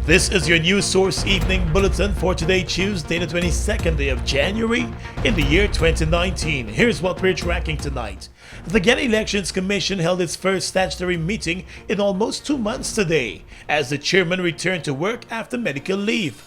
This is your News Source Evening Bulletin for today, Tuesday, the 22nd day of January in the year 2019. Here's what we're tracking tonight. The Guyana Elections Commission held its first statutory meeting in almost 2 months today, as the chairman returned to work after medical leave.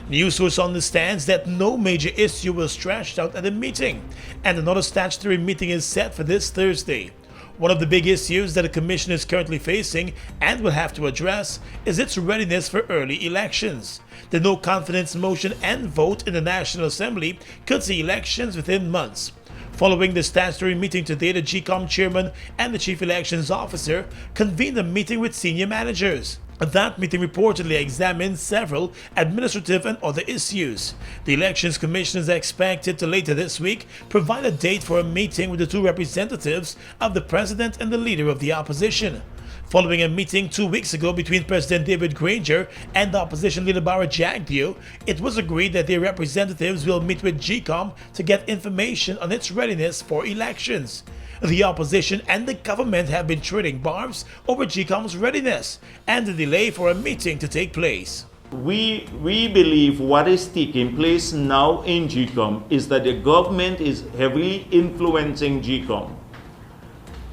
News Source understands that no major issue was trashed out at the meeting, and another statutory meeting is set for this Thursday. One of the big issues that the Commission is currently facing and will have to address is its readiness for early elections. The no confidence motion and vote in the National Assembly could see elections within months. Following the statutory meeting today, the Gcom chairman and the chief elections officer convened a meeting with senior managers. That meeting reportedly examined several administrative and other issues. The Elections Commission is expected to later this week provide a date for a meeting with the two representatives of the president and the leader of the opposition. Following a meeting 2 weeks ago between President David Granger and the opposition leader Barra Jagdeo, it was agreed that their representatives will meet with Gcom to get information on its readiness for elections. The opposition and the government have been trading barbs over Gcom's readiness and the delay for a meeting to take place. We believe what is taking place now in Gcom is that the government is heavily influencing Gcom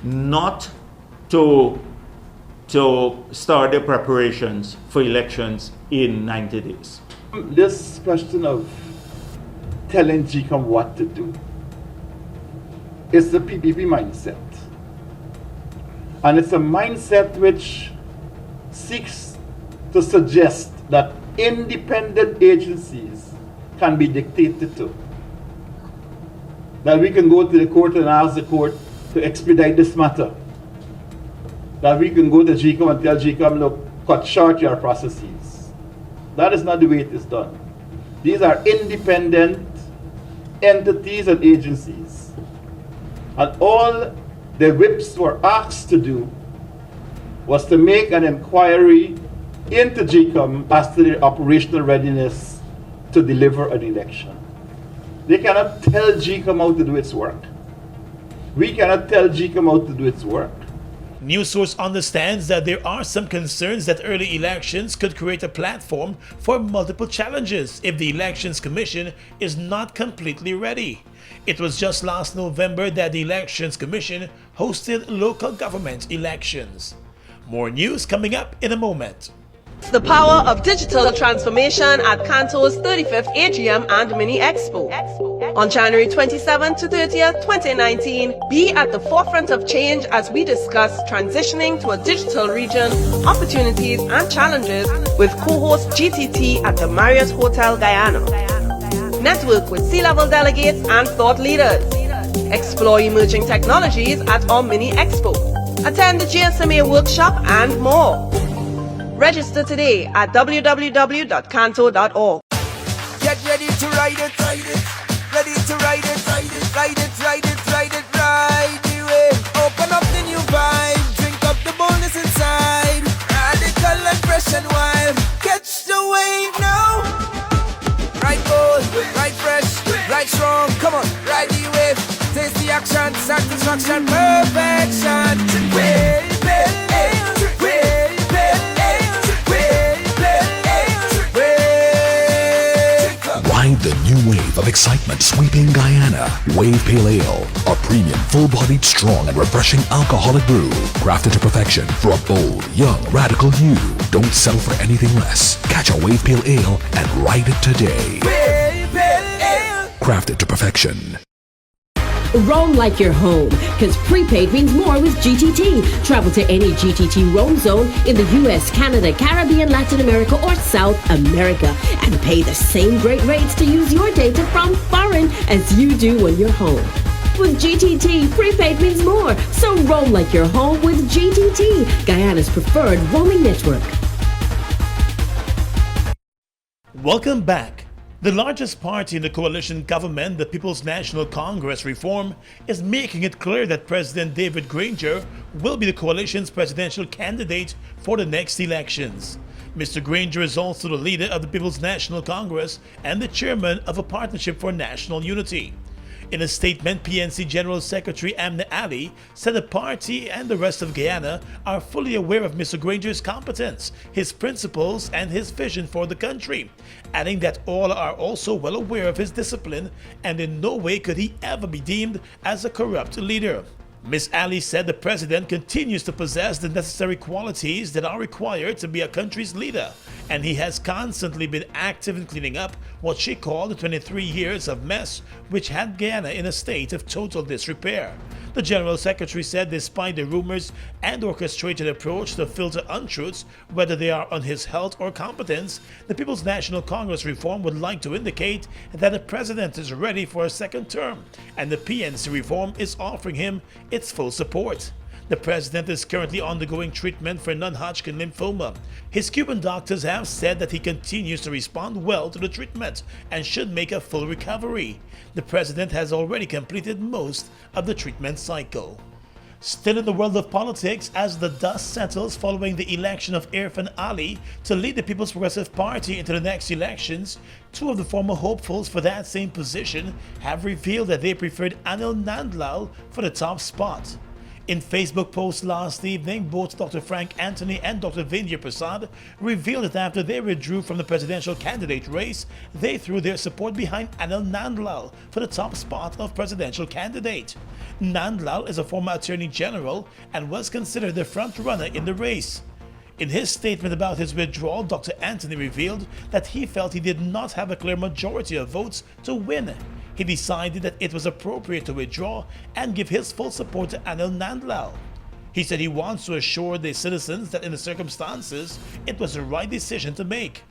not to start the preparations for elections in 90 days. This question of telling Gcom what to do is the PPP mindset. And it's a mindset which seeks to suggest that independent agencies can be dictated to. That we can go to the court and ask the court to expedite this matter. That we can go to Gcom and tell Gcom, look, cut short your processes. That is not the way it is done. These are independent entities and agencies. And all the whips were asked to do was to make an inquiry into Gcom as to their operational readiness to deliver an election. They cannot tell Gcom how to do its work. We cannot tell Gcom how to do its work. News Source understands that there are some concerns that early elections could create a platform for multiple challenges if the Elections Commission is not completely ready. It was just last November that the Elections Commission hosted local government elections. More news coming up in a moment. The power of digital transformation at Kanto's 35th AGM and Mini Expo. On January 27th to 30th, 2019, be at the forefront of change as we discuss transitioning to a digital region, opportunities and challenges with co-host GTT at the Marriott Hotel Guyana. Network with C-level delegates and thought leaders. Explore emerging technologies at our Mini Expo. Attend the GSMA workshop and more. Register today at www.kanto.org. Get ready to ride it, ride it. Ready to ride it, ride it, ride it, ride it, ride it, ride the wave. Open up the new vibe, drink up the boldness inside. Radical and fresh and wild. Catch the wave now. Ride bold, ride fresh, ride strong. Come on, ride the wave. Taste the action, satisfaction, perfection. Wave, wave, wave. Ride the new wave of excitement sweeping Guyana. Wave Pale Ale, a premium, full-bodied, strong and refreshing alcoholic brew, crafted to perfection for a bold, young, radical you. Don't settle for anything less. Catch a Wave Pale Ale and ride it today. Wave Pale Ale. Crafted to perfection. Roam like you're home, because prepaid means more with GTT. Travel to any GTT roam zone in the US, Canada, Caribbean, Latin America, or South America and pay the same great rates to use your data from foreign as you do when you're home. With GTT, prepaid means more, so roam like you're home with GTT, Guyana's preferred roaming network. Welcome back. The largest party in the coalition government, the People's National Congress Reform, is making it clear that President David Granger will be the coalition's presidential candidate for the next elections. Mr. Granger is also the leader of the People's National Congress and the chairman of a Partnership for National Unity. In a statement, PNC General Secretary Amna Ali said the party and the rest of Guyana are fully aware of Mr. Granger's competence, his principles, and his vision for the country, adding that all are also well aware of his discipline and in no way could he ever be deemed as a corrupt leader. Ms. Ali said the president continues to possess the necessary qualities that are required to be a country's leader, and he has constantly been active in cleaning up what she called the 23 years of mess which had Guyana in a state of total disrepair. The General Secretary said despite the rumors and orchestrated approach to filter untruths, whether they are on his health or competence, the People's National Congress reform would like to indicate that the president is ready for a second term, and the PNC reform is offering him its full support. The president is currently undergoing treatment for non-Hodgkin lymphoma. His Cuban doctors have said that he continues to respond well to the treatment and should make a full recovery. The president has already completed most of the treatment cycle. Still in the world of politics, as the dust settles following the election of Irfan Ali to lead the People's Progressive Party into the next elections, two of the former hopefuls for that same position have revealed that they preferred Anil Nandlal for the top spot. In Facebook posts last evening, both Dr. Frank Anthony and Dr. Vindya Prasad revealed that after they withdrew from the presidential candidate race, they threw their support behind Anil Nandlal for the top spot of presidential candidate. Nandlal is a former attorney general and was considered the front runner in the race. In his statement about his withdrawal, Dr. Anthony revealed that he felt he did not have a clear majority of votes to win. He decided that it was appropriate to withdraw and give his full support to Anil Nandlal. He said he wants to assure the citizens that in the circumstances, it was the right decision to make.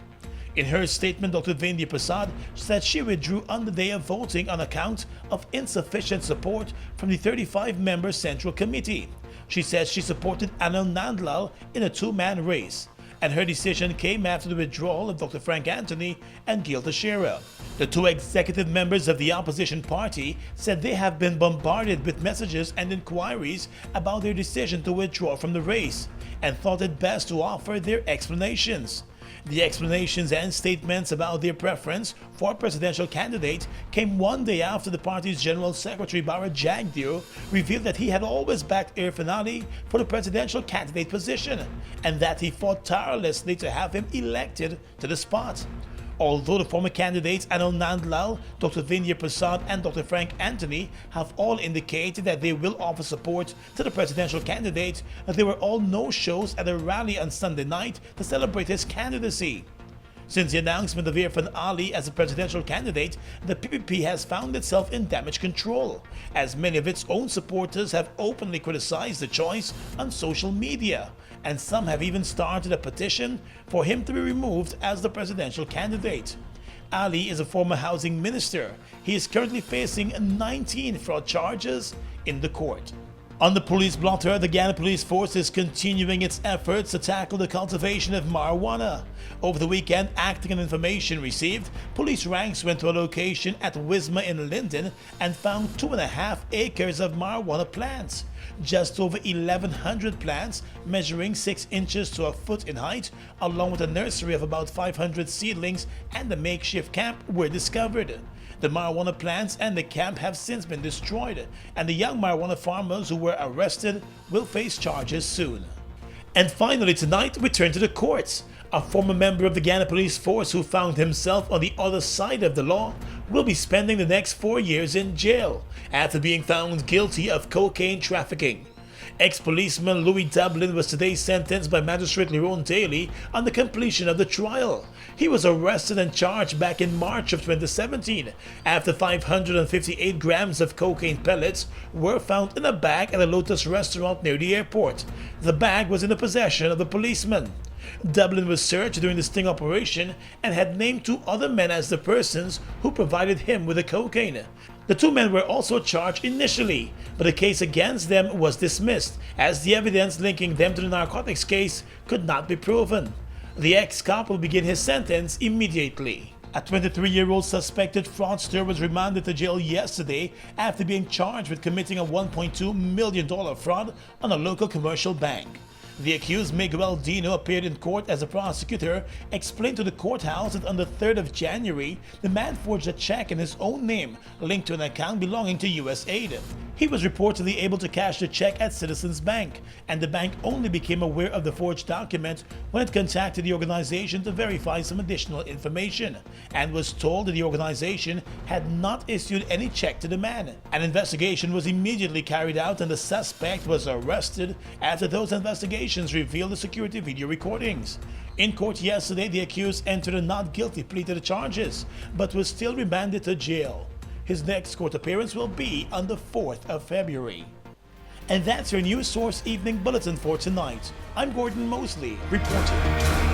In her statement, Dr. Vindya Prasad said she withdrew on the day of voting on account of insufficient support from the 35-member Central Committee. She said she supported Anil Nandlal in a two-man race, and her decision came after the withdrawal of Dr. Frank Anthony and Gil Teixeira. The two executive members of the opposition party said they have been bombarded with messages and inquiries about their decision to withdraw from the race and thought it best to offer their explanations. The explanations and statements about their preference for a presidential candidate came one day after the party's General Secretary Bharat Jagdeo revealed that he had always backed Irfan Ali for the presidential candidate position and that he fought tirelessly to have him elected to the spot. Although the former candidates Anil Nandlal, Dr. Vindya Prasad and Dr. Frank Anthony have all indicated that they will offer support to the presidential candidate, they were all no-shows at a rally on Sunday night to celebrate his candidacy. Since the announcement of Irfan Ali as a presidential candidate, the PPP has found itself in damage control, as many of its own supporters have openly criticized the choice on social media, and some have even started a petition for him to be removed as the presidential candidate. Ali is a former housing minister. He is currently facing 19 fraud charges in the court. On the police blotter, the Guyana Police Force is continuing its efforts to tackle the cultivation of marijuana. Over the weekend, acting on information received, police ranks went to a location at Wisma in Linden and found 2.5 acres of marijuana plants. Just over 1,100 plants measuring 6 inches to a foot in height, along with a nursery of about 500 seedlings and a makeshift camp were discovered. The marijuana plants and the camp have since been destroyed, and the young marijuana farmers who were arrested will face charges soon. And finally tonight, we turn to the courts. A former member of the Guyana Police Force who found himself on the other side of the law will be spending the next 4 years in jail after being found guilty of cocaine trafficking. Ex-policeman Louis Dublin was today sentenced by Magistrate Lerone Daly on the completion of the trial. He was arrested and charged back in March of 2017 after 558 grams of cocaine pellets were found in a bag at a Lotus restaurant near the airport. The bag was in the possession of the policeman. Dublin was searched during the sting operation and had named 2 other men as the persons who provided him with the cocaine. The 2 men were also charged initially, but the case against them was dismissed as the evidence linking them to the narcotics case could not be proven. The ex-cop will begin his sentence immediately. A 23-year-old suspected fraudster was remanded to jail yesterday after being charged with committing a $1.2 million fraud on a local commercial bank. The accused Miguel Dino appeared in court as a prosecutor explained to the courthouse that on the 3rd of January, the man forged a check in his own name linked to an account belonging to USAID. He was reportedly able to cash the check at Citizens Bank, and the bank only became aware of the forged document when it contacted the organization to verify some additional information, and was told that the organization had not issued any check to the man. An investigation was immediately carried out and the suspect was arrested after those investigations revealed the security video recordings. In court yesterday, the accused entered a not guilty plea to the charges, but was still remanded to jail. His next court appearance will be on the 4th of February. And that's your News Source Evening Bulletin for tonight. I'm Gordon Mosley, reporting.